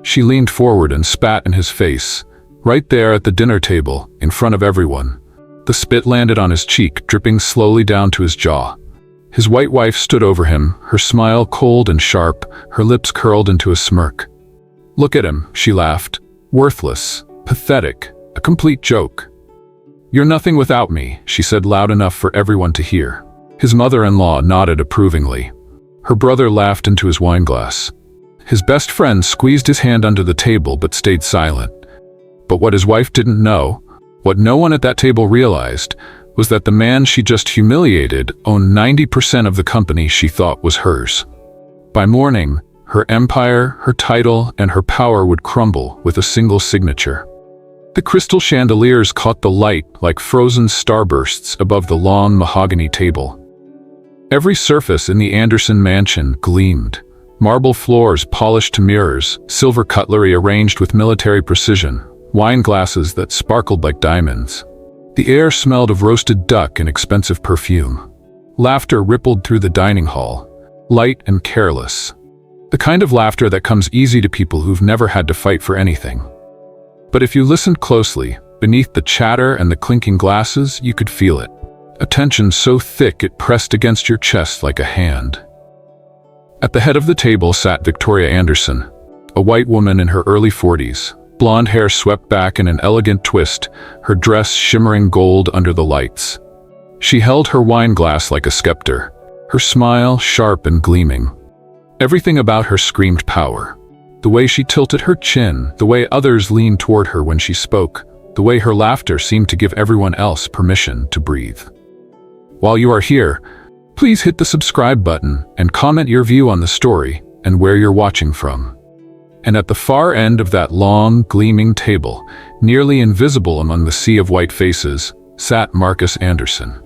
She leaned forward and spat in his face, right there at the dinner table, in front of everyone. The spit landed on his cheek, dripping slowly down to his jaw. His white wife stood over him, her smile cold and sharp, her lips curled into a smirk. "Look at him," she laughed. "Worthless, pathetic, a complete joke." "You're nothing without me," she said loud enough for everyone to hear. His mother-in-law nodded approvingly. Her brother laughed into his wineglass. His best friend squeezed his hand under the table but stayed silent. But what his wife didn't know, what no one at that table realized, was that the man she just humiliated owned 90% of the company she thought was hers. By morning, her empire, her title, and her power would crumble with a single signature. The crystal chandeliers caught the light like frozen starbursts above the long mahogany table. Every surface in the Anderson mansion gleamed. Marble floors polished to mirrors, silver cutlery arranged with military precision, wine glasses that sparkled like diamonds. The air smelled of roasted duck and expensive perfume. Laughter rippled through the dining hall, light and careless. The kind of laughter that comes easy to people who've never had to fight for anything. But if you listened closely, beneath the chatter and the clinking glasses, you could feel it. A tension so thick it pressed against your chest like a hand. At the head of the table sat Victoria Anderson, a white woman in her early 40s, blonde hair swept back in an elegant twist, her dress shimmering gold under the lights. She held her wine glass like a scepter, her smile sharp and gleaming. Everything about her screamed power. The way she tilted her chin, the way others leaned toward her when she spoke, the way her laughter seemed to give everyone else permission to breathe. While you are here, please hit the subscribe button and comment your view on the story and where you're watching from. And at the far end of that long, gleaming table, nearly invisible among the sea of white faces, sat Marcus Anderson.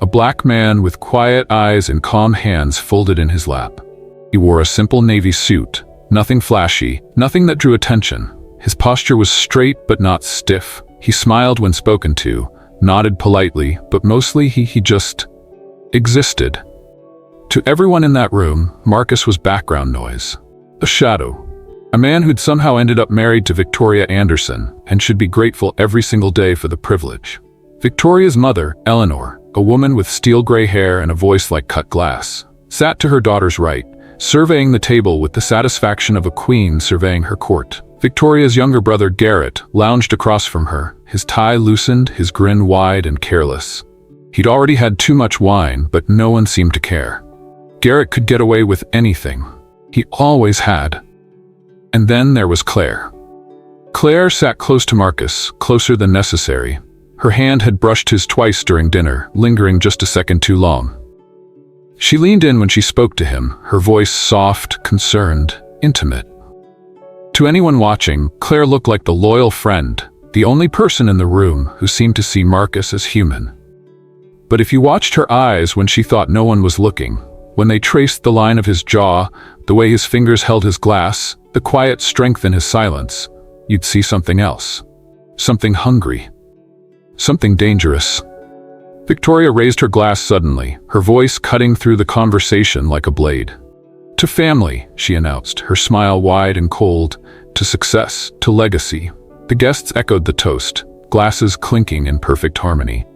A black man with quiet eyes and calm hands folded in his lap. He wore a simple navy suit, nothing flashy, nothing that drew attention. His posture was straight but not stiff. He smiled when spoken to, nodded politely, but mostly he just existed. To everyone in that room, Marcus was background noise, a shadow, a man who'd somehow ended up married to Victoria Anderson and should be grateful every single day for the privilege. Victoria's mother, Eleanor, a woman with steel gray hair and a voice like cut glass, sat to her daughter's right, surveying the table with the satisfaction of a queen surveying her court. Victoria's younger brother, Garrett, lounged across from her, his tie loosened, his grin wide and careless. He'd already had too much wine, but no one seemed to care. Garrett could get away with anything. He always had. And then there was Claire. Claire sat close to Marcus, closer than necessary. Her hand had brushed his twice during dinner, lingering just a second too long. She leaned in when she spoke to him, her voice soft, concerned, intimate. To anyone watching, Claire looked like the loyal friend, the only person in the room who seemed to see Marcus as human. But if you watched her eyes when she thought no one was looking, when they traced the line of his jaw, the way his fingers held his glass, the quiet strength in his silence, you'd see something else. Something hungry. Something dangerous. Victoria raised her glass suddenly, her voice cutting through the conversation like a blade. "To family," she announced, her smile wide and cold. "To success, to legacy." The guests echoed the toast, glasses clinking in perfect harmony.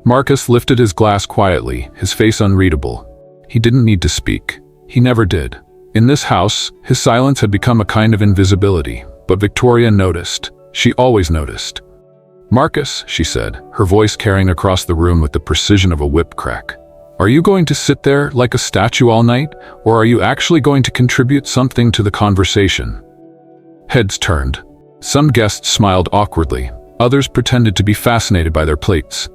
Marcus lifted his glass quietly, his face unreadable. He didn't need to speak. He never did. In this house, his silence had become a kind of invisibility, but Victoria noticed. She always noticed. "Marcus," she said, her voice carrying across the room with the precision of a whip crack. "Are you going to sit there like a statue all night, or are you actually going to contribute something to the conversation?" Heads turned. Some guests smiled awkwardly. Others pretended to be fascinated by their plates.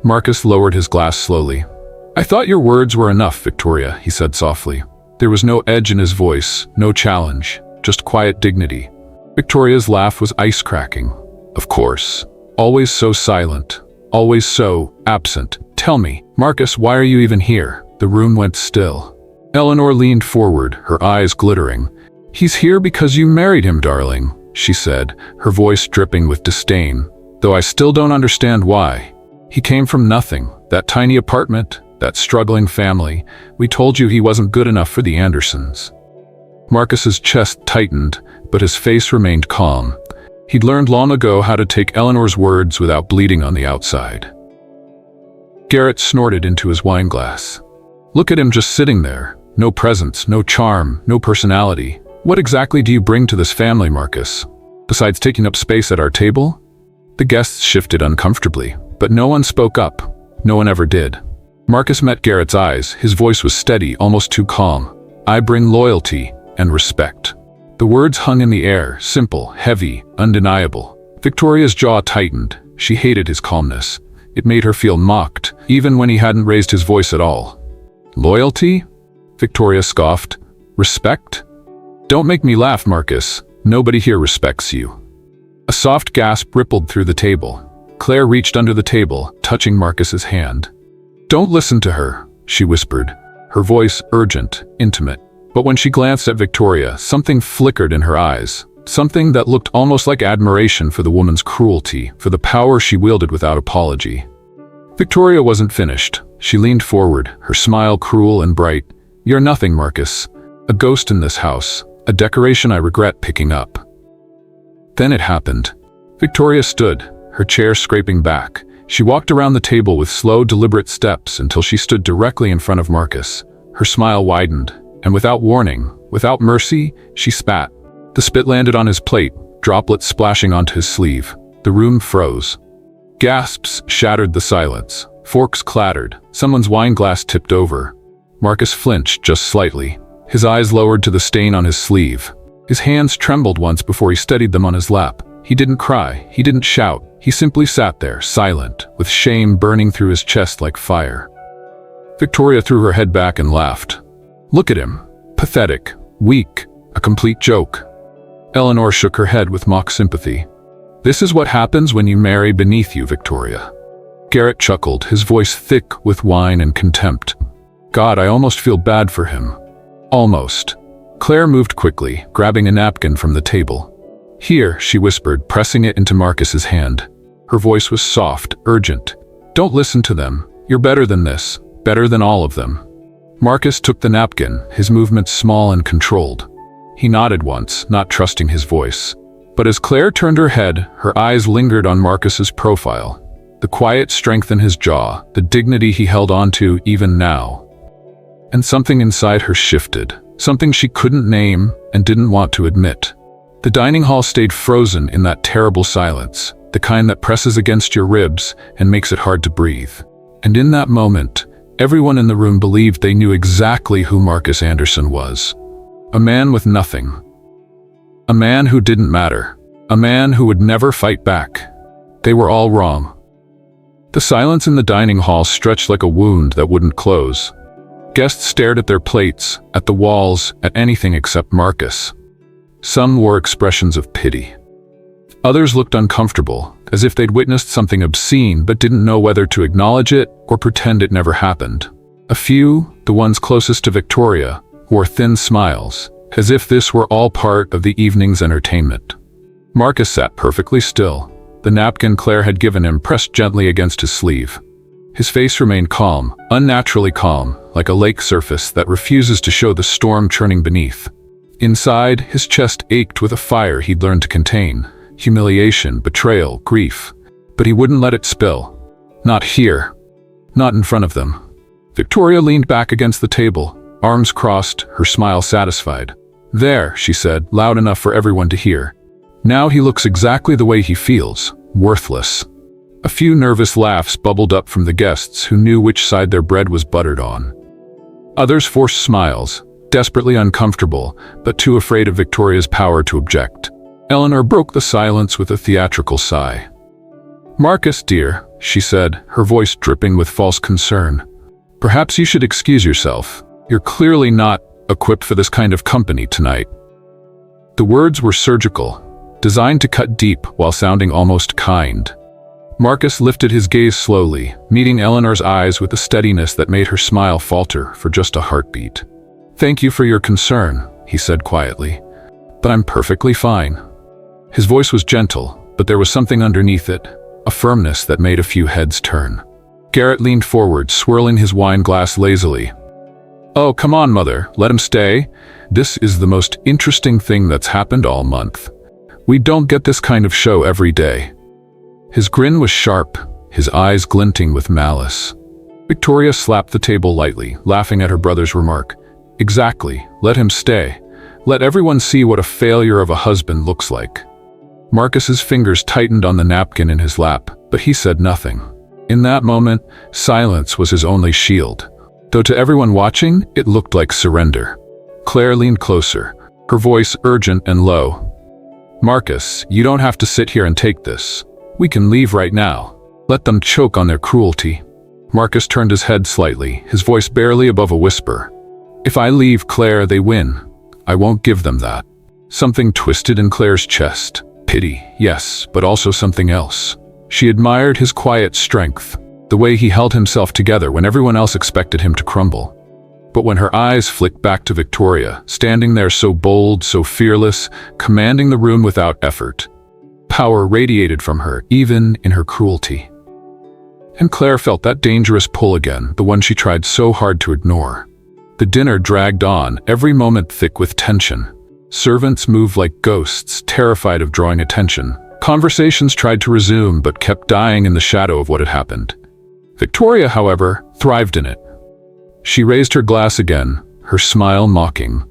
Marcus lowered his glass slowly. "I thought your words were enough, Victoria," he said softly. There was no edge in his voice, no challenge, just quiet dignity. Victoria's laugh was ice-cracking. "Of course. Always so silent. Always so absent. Tell me, Marcus, why are you even here?" The room went still. Eleanor leaned forward, her eyes glittering. "He's here because you married him, darling," she said, her voice dripping with disdain, "though I still don't understand why. He came from nothing, that tiny apartment, that struggling family. We told you he wasn't good enough for the Andersons." Marcus's chest tightened, but his face remained calm. He'd learned long ago how to take Eleanor's words without bleeding on the outside. Garrett snorted into his wine glass. Look at him just sitting there. No presence, no charm, no personality. What exactly do you bring to this family, Marcus? Besides taking up space at our table? The guests shifted uncomfortably, but no one spoke up. No one ever did. Marcus met Garrett's eyes. His voice was steady, almost too calm. I bring loyalty and respect. The words hung in the air, simple, heavy, undeniable. Victoria's jaw tightened. She hated his calmness. It made her feel mocked, even when he hadn't raised his voice at all. Loyalty? Victoria scoffed. Respect? Don't make me laugh, Marcus. Nobody here respects you. A soft gasp rippled through the table. Claire reached under the table, touching Marcus's hand. Don't listen to her, she whispered, her voice urgent, intimate. But when she glanced at Victoria, something flickered in her eyes, something that looked almost like admiration for the woman's cruelty, for the power she wielded without apology. Victoria wasn't finished. She leaned forward, her smile cruel and bright. You're nothing, Marcus. A ghost in this house, a decoration I regret picking up. Then it happened. Victoria stood, her chair scraping back. She walked around the table with slow, deliberate steps until she stood directly in front of Marcus. Her smile widened, and without warning, without mercy, she spat. The spit landed on his plate, droplets splashing onto his sleeve. The room froze. Gasps shattered the silence. Forks clattered. Someone's wine glass tipped over. Marcus flinched just slightly. His eyes lowered to the stain on his sleeve. His hands trembled once before he steadied them on his lap. He didn't cry. He didn't shout. He simply sat there, silent, with shame burning through his chest like fire. Victoria threw her head back and laughed. Look at him. Pathetic. Weak. A complete joke. Eleanor shook her head with mock sympathy. This is what happens when you marry beneath you, Victoria. Garrett chuckled, his voice thick with wine and contempt. God, I almost feel bad for him. Almost. Claire moved quickly, grabbing a napkin from the table. Here, she whispered, pressing it into Marcus's hand. Her voice was soft, urgent. Don't listen to them. You're better than this. Better than all of them. Marcus took the napkin, his movements small and controlled. He nodded once, not trusting his voice. But as Claire turned her head, her eyes lingered on Marcus's profile. The quiet strength in his jaw, the dignity he held onto even now. And something inside her shifted, something she couldn't name and didn't want to admit. The dining hall stayed frozen in that terrible silence, the kind that presses against your ribs and makes it hard to breathe. And in that moment, everyone in the room believed they knew exactly who Marcus Anderson was. A man with nothing. A man who didn't matter. A man who would never fight back. They were all wrong. The silence in the dining hall stretched like a wound that wouldn't close. Guests stared at their plates, at the walls, at anything except Marcus. Some wore expressions of pity. Others looked uncomfortable, as if they'd witnessed something obscene but didn't know whether to acknowledge it or pretend it never happened. A few, the ones closest to Victoria, wore thin smiles, as if this were all part of the evening's entertainment. Marcus sat perfectly still, the napkin Claire had given him pressed gently against his sleeve. His face remained calm, unnaturally calm, like a lake surface that refuses to show the storm churning beneath. Inside, his chest ached with a fire he'd learned to contain. Humiliation, betrayal, grief. But he wouldn't let it spill. Not here. Not in front of them. Victoria leaned back against the table, arms crossed, her smile satisfied. There, she said, loud enough for everyone to hear. Now he looks exactly the way he feels, worthless. A few nervous laughs bubbled up from the guests who knew which side their bread was buttered on. Others forced smiles, desperately uncomfortable, but too afraid of Victoria's power to object. Eleanor broke the silence with a theatrical sigh. Marcus, dear, she said, her voice dripping with false concern. Perhaps you should excuse yourself. You're clearly not equipped for this kind of company tonight. The words were surgical, designed to cut deep while sounding almost kind. Marcus lifted his gaze slowly, meeting Eleanor's eyes with a steadiness that made her smile falter for just a heartbeat. Thank you for your concern, he said quietly, but I'm perfectly fine. His voice was gentle, but there was something underneath it, a firmness that made a few heads turn. Garrett leaned forward, swirling his wine glass lazily. Oh, come on, Mother, let him stay. this is the most interesting thing that's happened all month. We don't get this kind of show every day." His grin was sharp, his eyes glinting with malice. Victoria slapped the table lightly, laughing at her brother's remark. "Exactly, let him stay. Let everyone see what a failure of a husband looks like." Marcus's fingers tightened on the napkin in his lap, but he said nothing. In that moment, silence was his only shield. Though to everyone watching, it looked like surrender. Claire leaned closer, her voice urgent and low. "Marcus, you don't have to sit here and take this. We can leave right now. Let them choke on their cruelty." Marcus turned his head slightly, his voice barely above a whisper. "If I leave, Claire, they win. I won't give them that." Something twisted in Claire's chest. Pity, yes, but also something else. She admired his quiet strength, the way he held himself together when everyone else expected him to crumble. But when her eyes flicked back to Victoria, standing there so bold, so fearless, commanding the room without effort, power radiated from her, even in her cruelty. And Claire felt that dangerous pull again, the one she tried so hard to ignore. The dinner dragged on, every moment thick with tension. Servants moved like ghosts, terrified of drawing attention. Conversations tried to resume, but kept dying in the shadow of what had happened. Victoria, however, thrived in it. She raised her glass again, her smile mocking.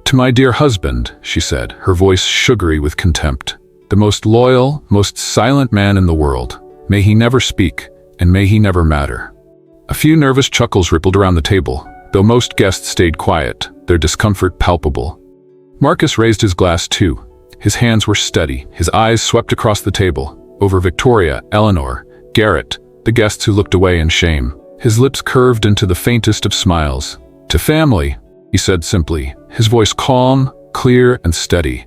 "To my dear husband," she said, her voice sugary with contempt. "The most loyal, most silent man in the world. May he never speak, and may he never matter." A few nervous chuckles rippled around the table, though most guests stayed quiet, their discomfort palpable. Marcus raised his glass too. His hands were steady, his eyes swept across the table, over Victoria, Eleanor, Garrett, the guests who looked away in shame. His lips curved into the faintest of smiles. "To family," he said simply, his voice calm, clear, and steady.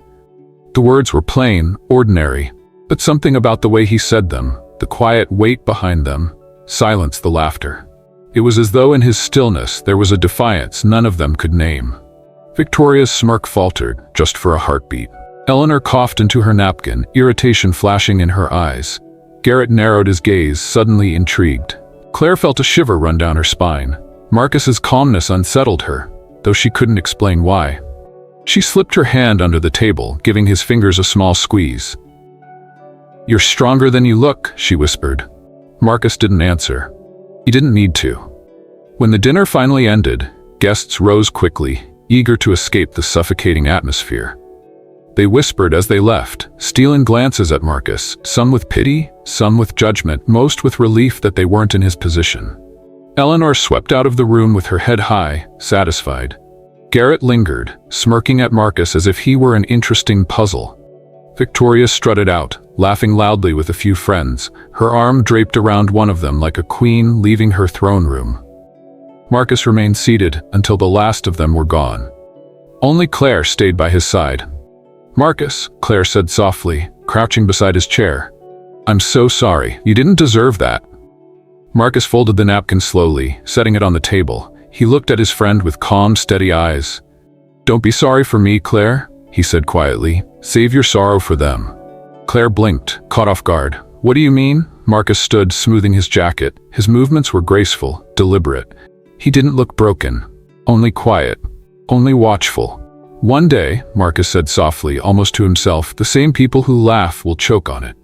The words were plain, ordinary, but something about the way he said them, the quiet weight behind them, silenced the laughter. It was as though in his stillness there was a defiance none of them could name. Victoria's smirk faltered, just for a heartbeat. Eleanor coughed into her napkin, irritation flashing in her eyes. Garrett narrowed his gaze, suddenly intrigued. Claire felt a shiver run down her spine. Marcus's calmness unsettled her, though she couldn't explain why. She slipped her hand under the table, giving his fingers a small squeeze. "You're stronger than you look," she whispered. Marcus didn't answer. He didn't need to. When the dinner finally ended, guests rose quickly, eager to escape the suffocating atmosphere. They whispered as they left, stealing glances at Marcus, some with pity, some with judgment, most with relief that they weren't in his position. Eleanor swept out of the room with her head high, satisfied. Garrett lingered, smirking at Marcus as if he were an interesting puzzle. Victoria strutted out, laughing loudly with a few friends, her arm draped around one of them like a queen leaving her throne room. Marcus remained seated until the last of them were gone. Only Claire stayed by his side. "Marcus," Claire said softly, crouching beside his chair. "I'm so sorry. You didn't deserve that." Marcus folded the napkin slowly, setting it on the table. He looked at his friend with calm, steady eyes. "Don't be sorry for me, Claire," he said quietly. "Save your sorrow for them." Claire blinked, caught off guard. "What do you mean?" Marcus stood, smoothing his jacket. His movements were graceful, deliberate. He didn't look broken, only quiet, only watchful. "One day," Marcus said softly, almost to himself, "the same people who laugh will choke on it."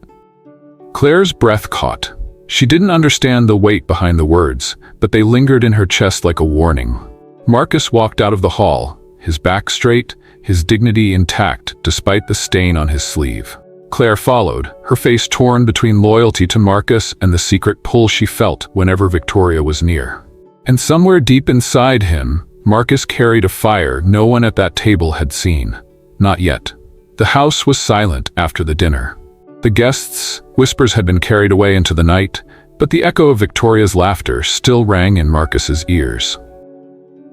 Claire's breath caught. She didn't understand the weight behind the words, but they lingered in her chest like a warning. Marcus walked out of the hall, his back straight, his dignity intact despite the stain on his sleeve. Claire followed, her face torn between loyalty to Marcus and the secret pull she felt whenever Victoria was near. And somewhere deep inside him, Marcus carried a fire no one at that table had seen. Not yet. The house was silent after the dinner. The guests' whispers had been carried away into the night, but the echo of Victoria's laughter still rang in Marcus's ears.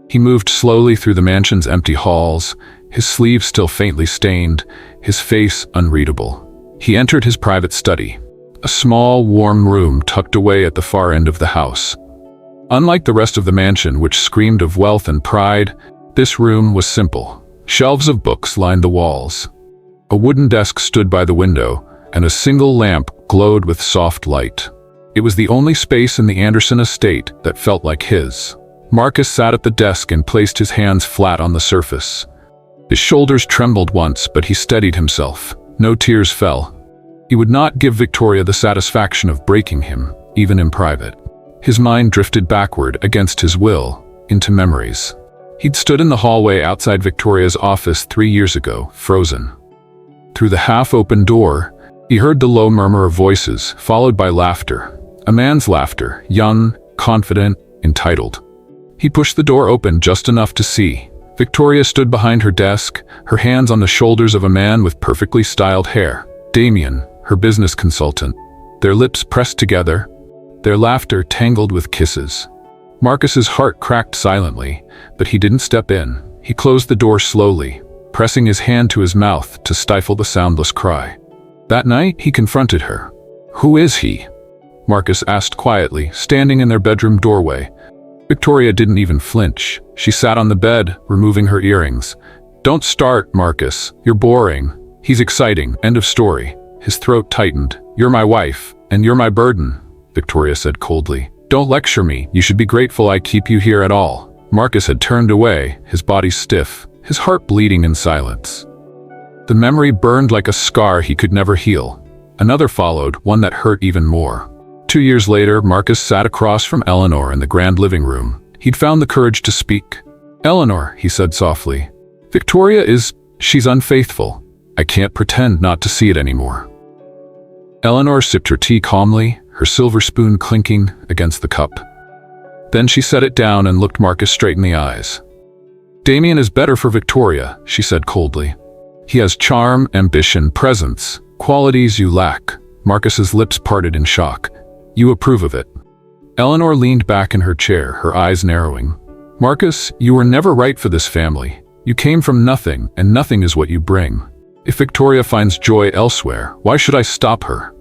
He moved slowly through the mansion's empty halls, his sleeve still faintly stained, his face unreadable. He entered his private study, a small, warm room tucked away at the far end of the house. Unlike the rest of the mansion, which screamed of wealth and pride, this room was simple. Shelves of books lined the walls. A wooden desk stood by the window, and a single lamp glowed with soft light. It was the only space in the Anderson estate that felt like his. Marcus sat at the desk and placed his hands flat on the surface. His shoulders trembled once, but he steadied himself. No tears fell. He would not give Victoria the satisfaction of breaking him, even in private. His mind drifted backward, against his will, into memories. He'd stood in the hallway outside Victoria's office 3 years ago, frozen. Through the half-open door, he heard the low murmur of voices, followed by laughter. A man's laughter, young, confident, entitled. He pushed the door open just enough to see. Victoria stood behind her desk, her hands on the shoulders of a man with perfectly styled hair. Damien, her business consultant. Their lips pressed together, their laughter tangled with kisses. Marcus's heart cracked silently, but he didn't step in. He closed the door slowly, pressing his hand to his mouth to stifle the soundless cry. That night, he confronted her. "Who is he?" Marcus asked quietly, standing in their bedroom doorway. Victoria didn't even flinch. She sat on the bed, removing her earrings. "Don't start, Marcus. You're boring. He's exciting. End of story." His throat tightened. "You're my wife, and you're my burden," Victoria said coldly. "Don't lecture me. You should be grateful I keep you here at all." Marcus had turned away, his body stiff, his heart bleeding in silence. The memory burned like a scar he could never heal. Another followed, one that hurt even more. 2 years later, Marcus sat across from Eleanor in the grand living room. He'd found the courage to speak. "Eleanor," he said softly, she's unfaithful. I can't pretend not to see it anymore." Eleanor sipped her tea calmly, her silver spoon clinking against the cup. Then she set it down and looked Marcus straight in the eyes. "Damien is better for Victoria," she said coldly. "He has charm, ambition, presence, qualities you lack." Marcus's lips parted in shock. "You approve of it?" Eleanor leaned back in her chair, her eyes narrowing. "Marcus, you were never right for this family. You came from nothing, and nothing is what you bring. If Victoria finds joy elsewhere, why should I stop her?"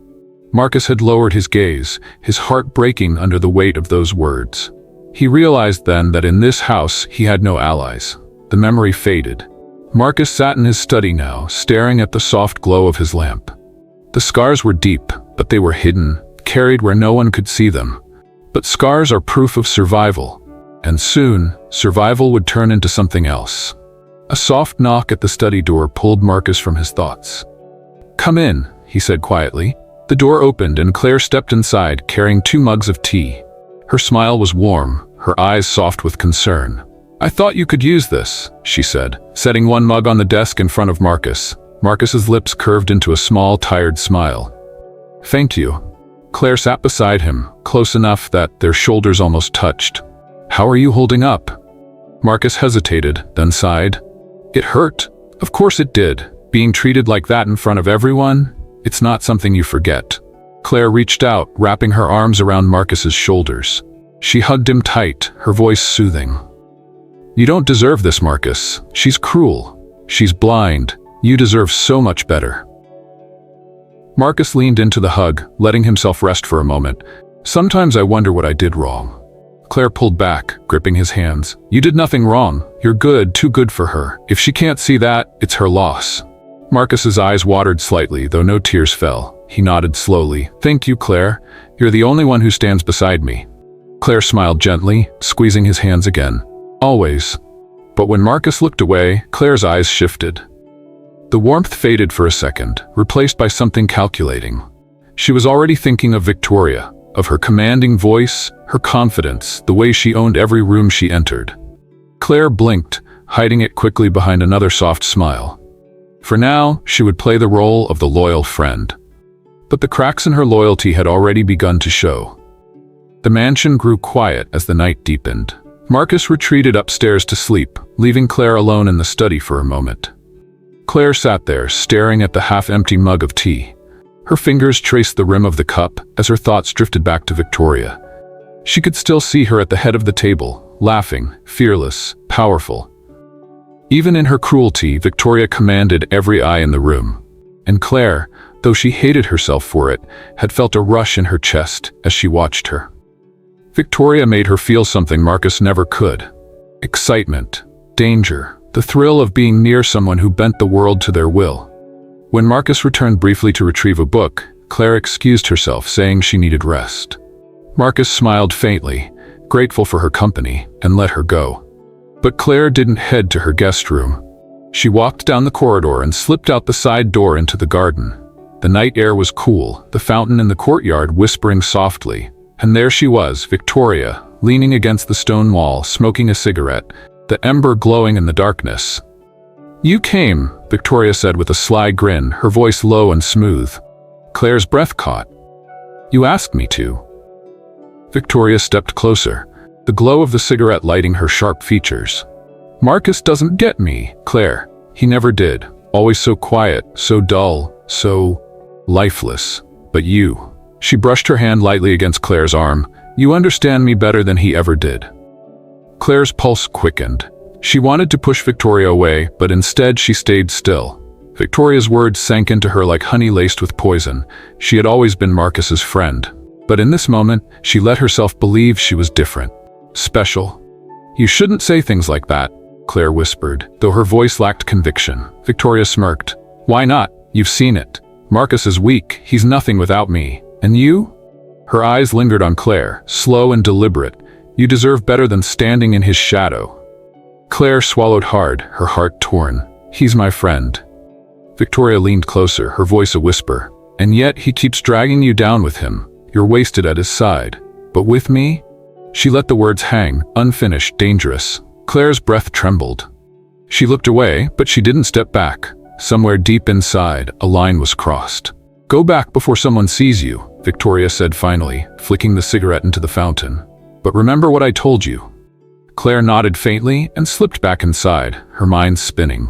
Marcus had lowered his gaze, his heart breaking under the weight of those words. He realized then that in this house he had no allies. The memory faded. Marcus sat in his study now, staring at the soft glow of his lamp. The scars were deep, but they were hidden, carried where no one could see them. But scars are proof of survival, and soon, survival would turn into something else. A soft knock at the study door pulled Marcus from his thoughts. "Come in," he said quietly. The door opened and Claire stepped inside, carrying 2 mugs of tea. Her smile was warm, her eyes soft with concern. "I thought you could use this," she said, setting one mug on the desk in front of Marcus. Marcus's lips curved into a small, tired smile. "Thank you." Claire sat beside him, close enough that their shoulders almost touched. "How are you holding up?" Marcus hesitated, then sighed. "It hurt. Of course it did. Being treated like that in front of everyone, it's not something you forget." Claire reached out, wrapping her arms around Marcus's shoulders. She hugged him tight, her voice soothing. "You don't deserve this, Marcus. She's cruel. She's blind. You deserve so much better." Marcus leaned into the hug, letting himself rest for a moment. "Sometimes I wonder what I did wrong." Claire pulled back, gripping his hands. "You did nothing wrong. You're good, too good for her. If she can't see that, it's her loss." Marcus's eyes watered slightly, though no tears fell. He nodded slowly. "Thank you, Claire. You're the only one who stands beside me." Claire smiled gently, squeezing his hands again. "Always." But when Marcus looked away, Claire's eyes shifted. The warmth faded for a second, replaced by something calculating. She was already thinking of Victoria, of her commanding voice, her confidence, the way she owned every room she entered. Claire blinked, hiding it quickly behind another soft smile. For now, she would play the role of the loyal friend. But the cracks in her loyalty had already begun to show. The mansion grew quiet as the night deepened. Marcus retreated upstairs to sleep, leaving Claire alone in the study for a moment. Claire sat there, staring at the half-empty mug of tea. Her fingers traced the rim of the cup as her thoughts drifted back to Victoria. She could still see her at the head of the table, laughing, fearless, powerful. Even in her cruelty, Victoria commanded every eye in the room. And Claire, though she hated herself for it, had felt a rush in her chest as she watched her. Victoria made her feel something Marcus never could. Excitement, danger, the thrill of being near someone who bent the world to their will. When Marcus returned briefly to retrieve a book, Claire excused herself, saying she needed rest. Marcus smiled faintly, grateful for her company, and let her go. But Claire didn't head to her guest room. She walked down the corridor and slipped out the side door into the garden. The night air was cool, the fountain in the courtyard whispering softly. And there she was, Victoria, leaning against the stone wall, smoking a cigarette, the ember glowing in the darkness. "You came," Victoria said with a sly grin, her voice low and smooth. Claire's breath caught. "You asked me to." Victoria stepped closer, the glow of the cigarette lighting her sharp features. "Marcus doesn't get me, Claire. He never did. Always so quiet, so dull, so lifeless. But you." She brushed her hand lightly against Claire's arm. "You understand me better than he ever did." Claire's pulse quickened. She wanted to push Victoria away, but instead she stayed still. Victoria's words sank into her like honey laced with poison. She had always been Marcus's friend. But in this moment, she let herself believe she was different. Special. "You shouldn't say things like that," Claire whispered, though her voice lacked conviction. Victoria smirked. "Why not? You've seen it. Marcus is weak. He's nothing without me. And you?" Her eyes lingered on Claire, slow and deliberate. "You deserve better than standing in his shadow." Claire swallowed hard, her heart torn. "He's my friend." Victoria leaned closer, her voice a whisper. "And yet he keeps dragging you down with him. You're wasted at his side. But with me?" She let the words hang, unfinished, dangerous. Claire's breath trembled. She looked away, but she didn't step back. Somewhere deep inside, a line was crossed. "Go back before someone sees you," Victoria said finally, flicking the cigarette into the fountain. "But remember what I told you." Claire nodded faintly and slipped back inside, her mind spinning.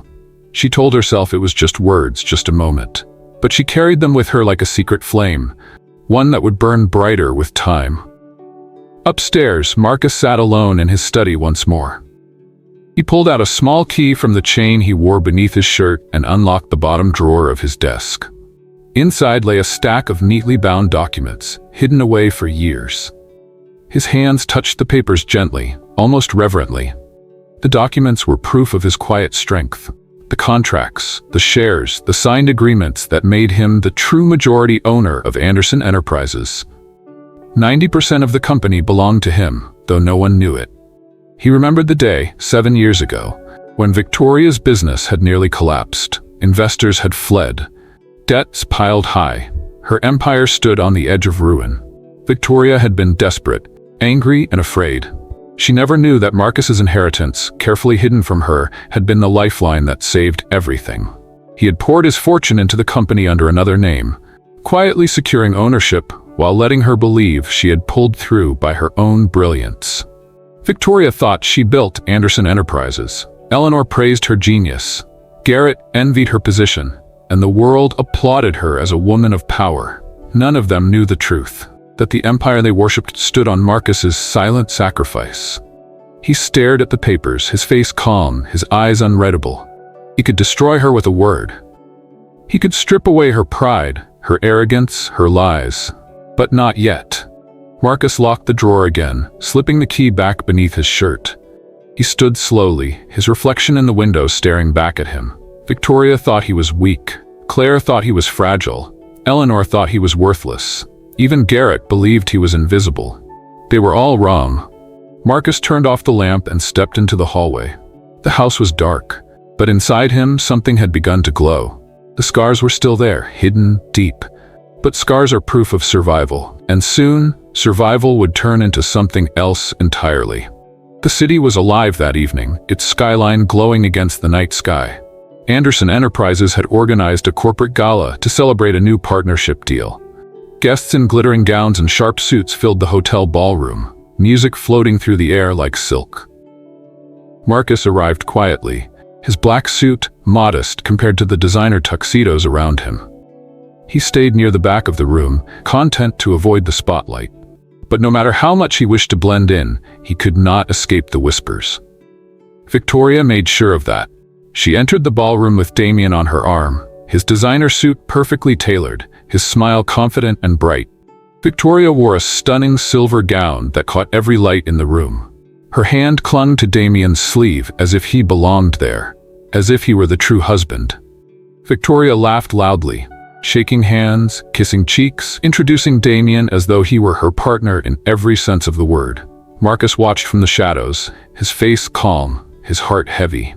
She told herself it was just words, just a moment. But she carried them with her like a secret flame, one that would burn brighter with time. Upstairs, Marcus sat alone in his study once more. He pulled out a small key from the chain he wore beneath his shirt and unlocked the bottom drawer of his desk. Inside lay a stack of neatly bound documents, hidden away for years. His hands touched the papers gently, almost reverently. The documents were proof of his quiet strength. The contracts, the shares, the signed agreements that made him the true majority owner of Anderson Enterprises. 90% of the company belonged to him, though no one knew it. He remembered the day, 7 years ago, when Victoria's business had nearly collapsed. Investors had fled. Debts piled high. Her empire stood on the edge of ruin. Victoria had been desperate, angry and afraid. She never knew that Marcus's inheritance, carefully hidden from her, had been the lifeline that saved everything. He had poured his fortune into the company under another name, quietly securing ownership while letting her believe she had pulled through by her own brilliance. Victoria thought she built Anderson Enterprises. Eleanor praised her genius. Garrett envied her position, and the world applauded her as a woman of power. None of them knew the truth, that the empire they worshipped stood on Marcus's silent sacrifice. He stared at the papers, his face calm, his eyes unreadable. He could destroy her with a word. He could strip away her pride, her arrogance, her lies. But not yet. Marcus locked the drawer again, slipping the key back beneath his shirt. He stood slowly, his reflection in the window staring back at him. Victoria thought he was weak. Claire thought he was fragile. Eleanor thought he was worthless. Even Garrett believed he was invisible. They were all wrong. Marcus turned off the lamp and stepped into the hallway. The house was dark, but inside him something had begun to glow. The scars were still there, hidden deep. But scars are proof of survival, and soon, survival would turn into something else entirely. The city was alive that evening, its skyline glowing against the night sky. Anderson Enterprises had organized a corporate gala to celebrate a new partnership deal. Guests in glittering gowns and sharp suits filled the hotel ballroom, music floating through the air like silk. Marcus arrived quietly, his black suit modest compared to the designer tuxedos around him. He stayed near the back of the room, content to avoid the spotlight. But no matter how much he wished to blend in, he could not escape the whispers. Victoria made sure of that. She entered the ballroom with Damien on her arm, his designer suit perfectly tailored, his smile confident and bright. Victoria wore a stunning silver gown that caught every light in the room. Her hand clung to Damien's sleeve as if he belonged there, as if he were the true husband. Victoria laughed loudly, shaking hands, kissing cheeks, introducing Damien as though he were her partner in every sense of the word. Marcus watched from the shadows, his face calm, his heart heavy.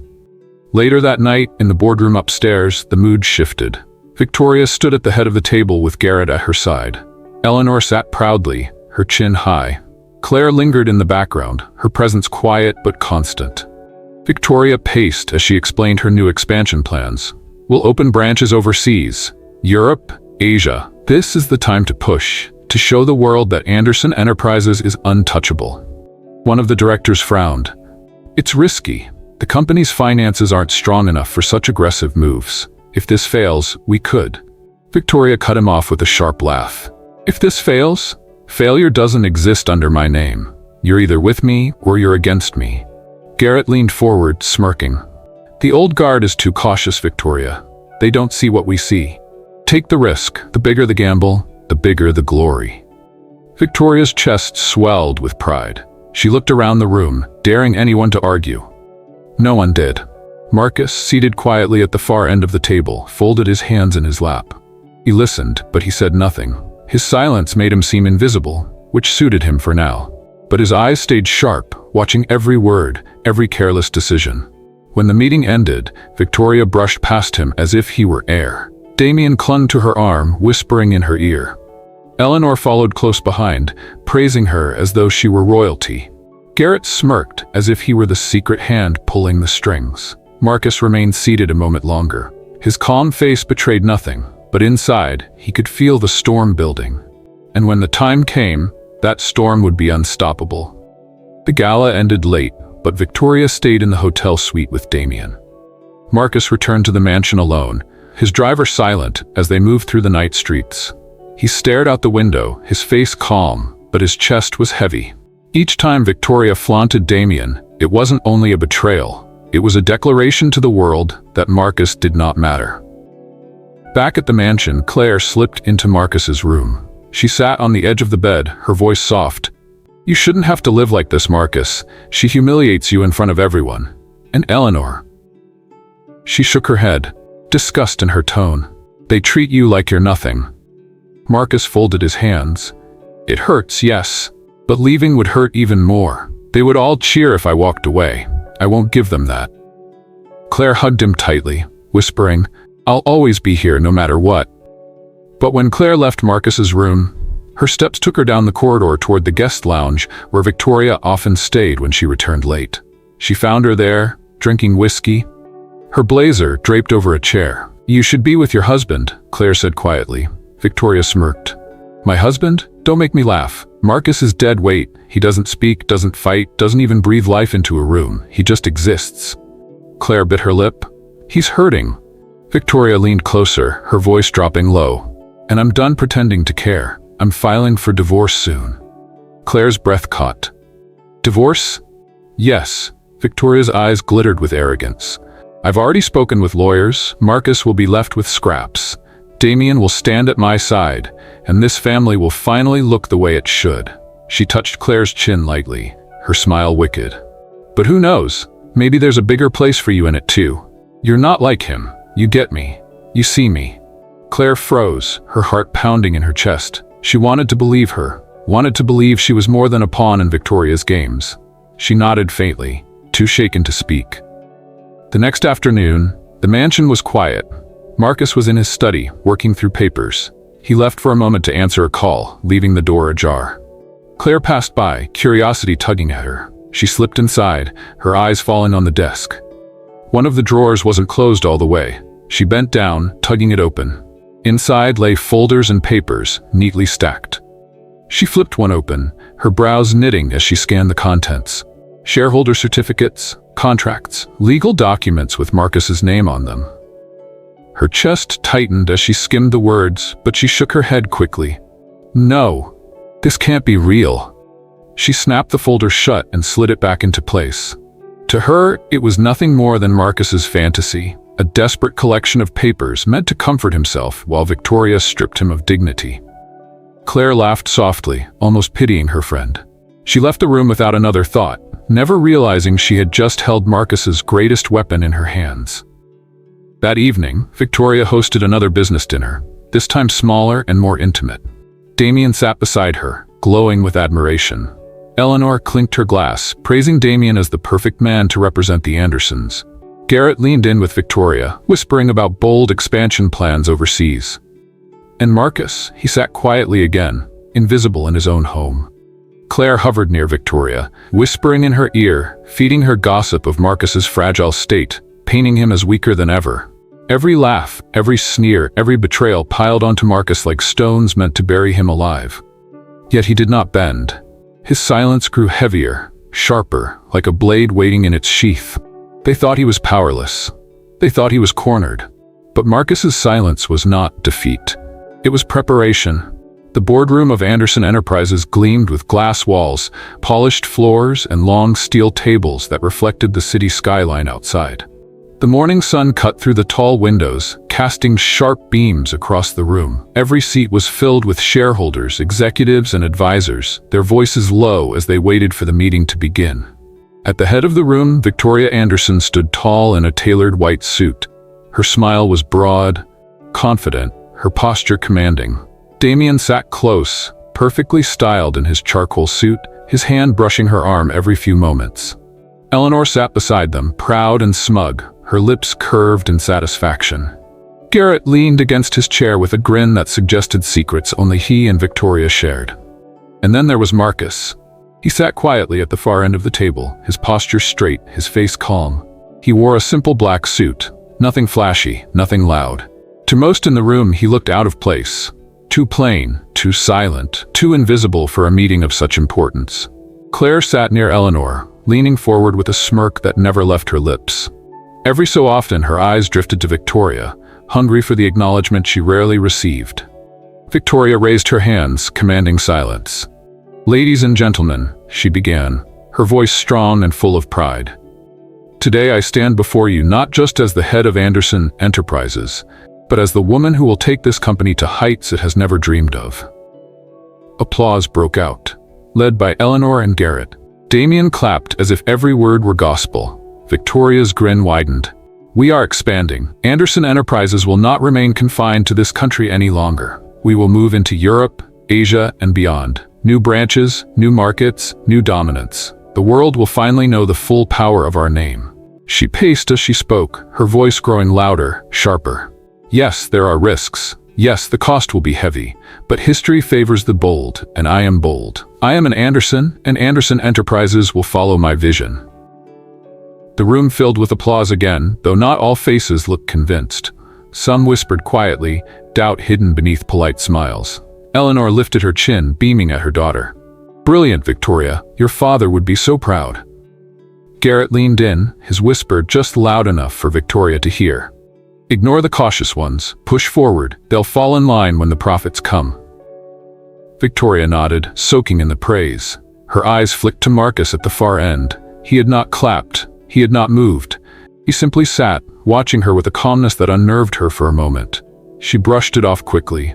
Later that night, in the boardroom upstairs, the mood shifted. Victoria stood at the head of the table with Garrett at her side. Eleanor sat proudly, her chin high. Claire lingered in the background, her presence quiet but constant. Victoria paced as she explained her new expansion plans. We'll open branches overseas, Europe, Asia. This is the time to push, to show the world that Anderson Enterprises is untouchable. One of the directors frowned. It's risky. The company's finances aren't strong enough for such aggressive moves. If this fails, we could. Victoria cut him off with a sharp laugh. If this fails, failure doesn't exist under my name. You're either with me or you're against me. Garrett leaned forward, smirking. The old guard is too cautious, Victoria. They don't see what we see. Take the risk. The bigger the gamble, the bigger the glory. Victoria's chest swelled with pride. She looked around the room, daring anyone to argue. No one did. Marcus, seated quietly at the far end of the table, folded his hands in his lap. He listened, but he said nothing. His silence made him seem invisible, which suited him for now. But his eyes stayed sharp, watching every word, every careless decision. When the meeting ended, Victoria brushed past him as if he were air. Damien clung to her arm, whispering in her ear. Eleanor followed close behind, praising her as though she were royalty. Garrett smirked as if he were the secret hand pulling the strings. Marcus remained seated a moment longer. His calm face betrayed nothing, but inside, he could feel the storm building. And when the time came, that storm would be unstoppable. The gala ended late, but Victoria stayed in the hotel suite with Damien. Marcus returned to the mansion alone, his driver silent as they moved through the night streets. He stared out the window, his face calm, but his chest was heavy. Each time Victoria flaunted Damien, it wasn't only a betrayal. It was a declaration to the world that Marcus did not matter. Back at the mansion, Claire slipped into Marcus's room. She sat on the edge of the bed, her voice soft. You shouldn't have to live like this, Marcus. She humiliates you in front of everyone. And Eleanor. She shook her head, disgust in her tone. They treat you like you're nothing. Marcus folded his hands. It hurts, yes, but leaving would hurt even more. They would all cheer if I walked away. I won't give them that. Claire hugged him tightly, whispering, I'll always be here no matter what. But when Claire left Marcus's room, her steps took her down the corridor toward the guest lounge where Victoria often stayed when she returned late. She found her there, drinking whiskey, her blazer draped over a chair. You should be with your husband, Claire said quietly. Victoria smirked. My husband? Don't make me laugh. Marcus is dead weight. He doesn't speak, doesn't fight, doesn't even breathe life into a room. He just exists. Claire bit her lip. He's hurting. Victoria leaned closer, her voice dropping low. And I'm done pretending to care. I'm filing for divorce soon. Claire's breath caught. Divorce? Yes. Victoria's eyes glittered with arrogance. I've already spoken with lawyers. Marcus will be left with scraps. Damien will stand at my side, and this family will finally look the way it should. She touched Claire's chin lightly, her smile wicked. But who knows? Maybe there's a bigger place for you in it too. You're not like him. You get me. You see me. Claire froze, her heart pounding in her chest. She wanted to believe her, wanted to believe she was more than a pawn in Victoria's games. She nodded faintly, too shaken to speak. The next afternoon, the mansion was quiet. Marcus was in his study, working through papers. He left for a moment to answer a call, leaving the door ajar. Claire passed by, curiosity tugging at her. She slipped inside, her eyes falling on the desk. One of the drawers wasn't closed all the way. She bent down, tugging it open. Inside lay folders and papers, neatly stacked. She flipped one open, her brows knitting as she scanned the contents. Shareholder certificates, contracts, legal documents with Marcus's name on them. Her chest tightened as she skimmed the words, but she shook her head quickly. No, this can't be real. She snapped the folder shut and slid it back into place. To her, it was nothing more than Marcus's fantasy, a desperate collection of papers meant to comfort himself while Victoria stripped him of dignity. Claire laughed softly, almost pitying her friend. She left the room without another thought, never realizing she had just held Marcus's greatest weapon in her hands. That evening, Victoria hosted another business dinner, this time smaller and more intimate. Damien sat beside her, glowing with admiration. Eleanor clinked her glass, praising Damien as the perfect man to represent the Andersons. Garrett leaned in with Victoria, whispering about bold expansion plans overseas. And Marcus, he sat quietly again, invisible in his own home. Claire hovered near Victoria, whispering in her ear, feeding her gossip of Marcus's fragile state, painting him as weaker than ever. Every laugh, every sneer, every betrayal piled onto Marcus like stones meant to bury him alive. Yet he did not bend. His silence grew heavier, sharper, like a blade waiting in its sheath. They thought he was powerless. They thought he was cornered. But Marcus's silence was not defeat. It was preparation. The boardroom of Anderson Enterprises gleamed with glass walls, polished floors, and long steel tables that reflected the city skyline outside. The morning sun cut through the tall windows, casting sharp beams across the room. Every seat was filled with shareholders, executives, and advisors, their voices low as they waited for the meeting to begin. At the head of the room, Victoria Anderson stood tall in a tailored white suit. Her smile was broad, confident, her posture commanding. Damien sat close, perfectly styled in his charcoal suit, his hand brushing her arm every few moments. Eleanor sat beside them, proud and smug, her lips curved in satisfaction. Garrett leaned against his chair with a grin that suggested secrets only he and Victoria shared. And then there was Marcus. He sat quietly at the far end of the table, his posture straight, his face calm. He wore a simple black suit, nothing flashy, nothing loud. To most in the room, he looked out of place. Too plain, too silent, too invisible for a meeting of such importance. Claire sat near Eleanor, leaning forward with a smirk that never left her lips. Every so often, her eyes drifted to Victoria, hungry for the acknowledgement she rarely received. Victoria raised her hands, commanding silence. "Ladies and gentlemen," she began, her voice strong and full of pride. "Today I stand before you not just as the head of Anderson Enterprises, but as the woman who will take this company to heights it has never dreamed of." Applause broke out, led by Eleanor and Garrett. Damien clapped as if every word were gospel. Victoria's grin widened. "We are expanding. Anderson Enterprises will not remain confined to this country any longer. We will move into Europe, Asia, and beyond. New branches, new markets, new dominance. The world will finally know the full power of our name." She paced as she spoke, her voice growing louder, sharper. "Yes, there are risks. Yes, the cost will be heavy. But history favors the bold, and I am bold. I am an Anderson, and Anderson Enterprises will follow my vision." The room filled with applause again, though not all faces looked convinced. Some whispered quietly, doubt hidden beneath polite smiles. Eleanor lifted her chin, beaming at her daughter. "Brilliant, Victoria. Your father would be so proud." Garrett leaned in, his whisper just loud enough for Victoria to hear. "Ignore the cautious ones. Push forward. They'll fall in line when the profits come." Victoria nodded, soaking in the praise. Her eyes flicked to Marcus at the far end. He had not clapped. He had not moved. He simply sat, watching her with a calmness that unnerved her for a moment. She brushed it off quickly.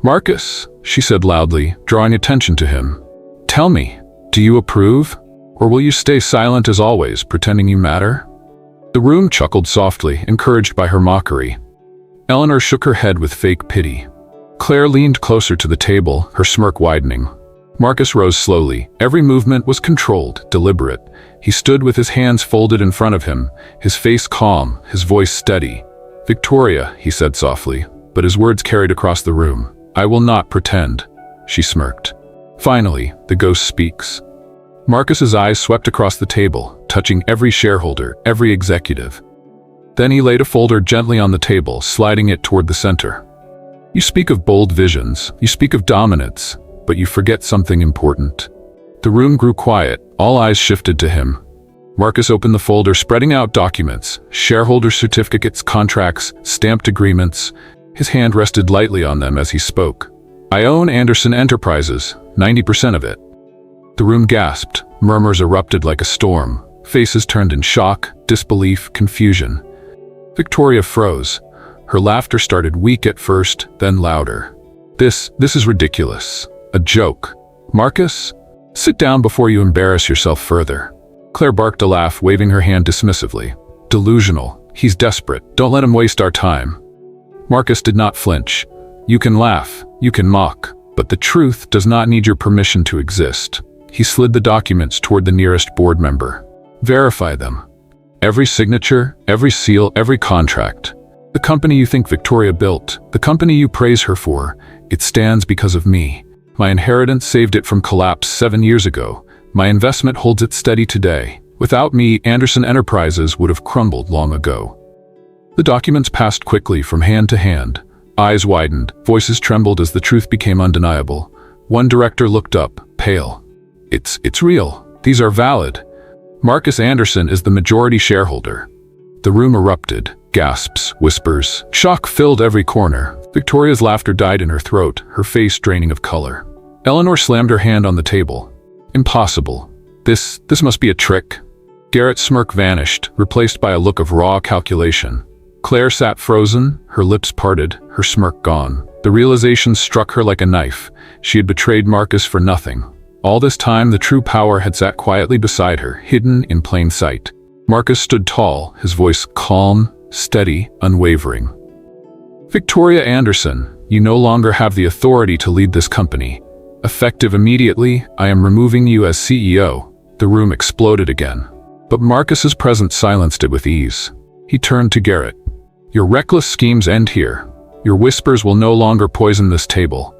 "Marcus," she said loudly, drawing attention to him. "Tell me, do you approve? Or will you stay silent as always, pretending you matter?" The room chuckled softly, encouraged by her mockery. Eleanor shook her head with fake pity. Claire leaned closer to the table, her smirk widening. Marcus rose slowly. Every movement was controlled, deliberate. He stood with his hands folded in front of him, his face calm, his voice steady. "Victoria," he said softly, but his words carried across the room. "I will not pretend," she smirked. Finally, the ghost speaks. Marcus's eyes swept across the table, touching every shareholder, every executive. Then he laid a folder gently on the table, sliding it toward the center. "You speak of bold visions, you speak of dominance, but you forget something important." The room grew quiet, all eyes shifted to him. Marcus opened the folder, spreading out documents, shareholder certificates, contracts, stamped agreements. His hand rested lightly on them as he spoke. "I own Anderson Enterprises, 90% of it." The room gasped, murmurs erupted like a storm. Faces turned in shock, disbelief, confusion. Victoria froze. Her laughter started weak at first, then louder. This is ridiculous. A joke. "Marcus, sit down before you embarrass yourself further." Claire barked a laugh, waving her hand dismissively. "Delusional. He's desperate. Don't let him waste our time." Marcus did not flinch. "You can laugh, you can mock, but the truth does not need your permission to exist." He slid the documents toward the nearest board member. "Verify them." Every signature, every seal, every contract. The company you think Victoria built, the company you praise her for, it stands because of me. My inheritance saved it from collapse 7 years ago. My investment holds it steady today. Without me, Anderson Enterprises would have crumbled long ago. The documents passed quickly from hand to hand. Eyes widened, voices trembled as the truth became undeniable. One director looked up, pale. It's real. These are valid. Marcus Anderson is the majority shareholder. The room erupted. Gasps, whispers. Shock filled every corner. Victoria's laughter died in her throat, her face draining of color. Eleanor slammed her hand on the table. Impossible. This must be a trick. Garrett's smirk vanished, replaced by a look of raw calculation. Claire sat frozen, her lips parted, her smirk gone. The realization struck her like a knife. She had betrayed Marcus for nothing. All this time, the true power had sat quietly beside her, hidden in plain sight. Marcus stood tall, his voice calm, steady, unwavering. Victoria Anderson, you no longer have the authority to lead this company. Effective immediately, I am removing you as CEO. The room exploded again. But Marcus's presence silenced it with ease. He turned to Garrett. Your reckless schemes end here. Your whispers will no longer poison this table.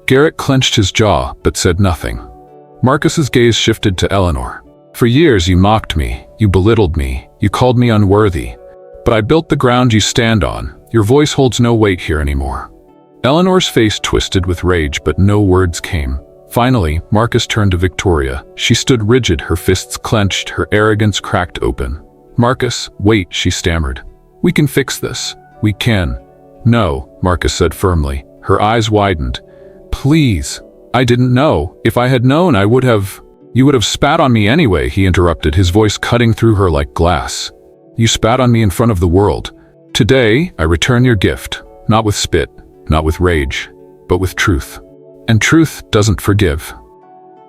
Garrett clenched his jaw, but said nothing. Marcus's gaze shifted to Eleanor. For years you mocked me, you belittled me, you called me unworthy. But I built the ground you stand on. Your voice holds no weight here anymore. Eleanor's face twisted with rage, but no words came. Finally, Marcus turned to Victoria. She stood rigid, her fists clenched, her arrogance cracked open. Marcus, wait, she stammered. We can fix this. We can. No, Marcus said firmly. Her eyes widened. Please. I didn't know. If I had known, I would have... You would have spat on me anyway, he interrupted, his voice cutting through her like glass. You spat on me in front of the world. Today, I return your gift. Not with spit, not with rage, but with truth. And truth doesn't forgive.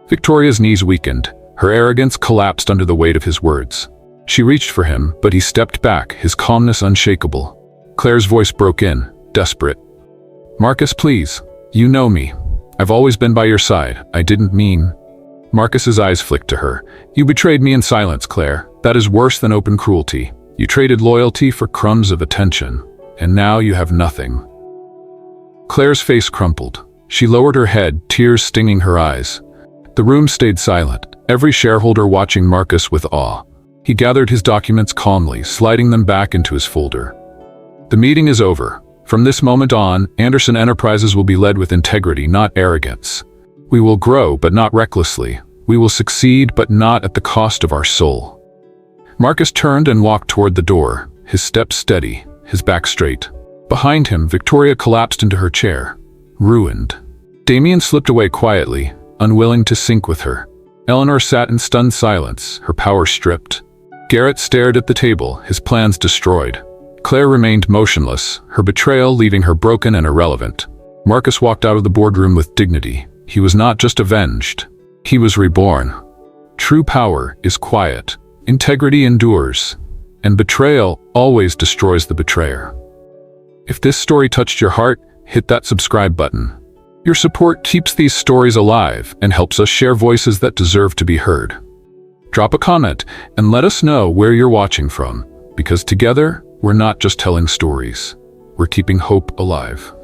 Victoria's knees weakened. Her arrogance collapsed under the weight of his words. She reached for him, but he stepped back, his calmness unshakable. Claire's voice broke in, desperate. Marcus, please. You know me. I've always been by your side. I didn't mean... Marcus's eyes flicked to her. You betrayed me in silence, Claire. That is worse than open cruelty. You traded loyalty for crumbs of attention. And now you have nothing. Claire's face crumpled. She lowered her head, tears stinging her eyes. The room stayed silent, every shareholder watching Marcus with awe. He gathered his documents calmly, sliding them back into his folder. The meeting is over. From this moment on, Anderson Enterprises will be led with integrity, not arrogance. We will grow, but not recklessly. We will succeed, but not at the cost of our soul. Marcus turned and walked toward the door, his steps steady, his back straight. Behind him, Victoria collapsed into her chair, ruined. Damien slipped away quietly, unwilling to sink with her. Eleanor sat in stunned silence, her power stripped. Garrett stared at the table, his plans destroyed. Claire remained motionless, her betrayal leaving her broken and irrelevant. Marcus walked out of the boardroom with dignity. He was not just avenged, he was reborn. True power is quiet, integrity endures, and betrayal always destroys the betrayer. If this story touched your heart, hit that subscribe button. Your support keeps these stories alive and helps us share voices that deserve to be heard. Drop a comment and let us know where you're watching from, because together, we're not just telling stories, we're keeping hope alive.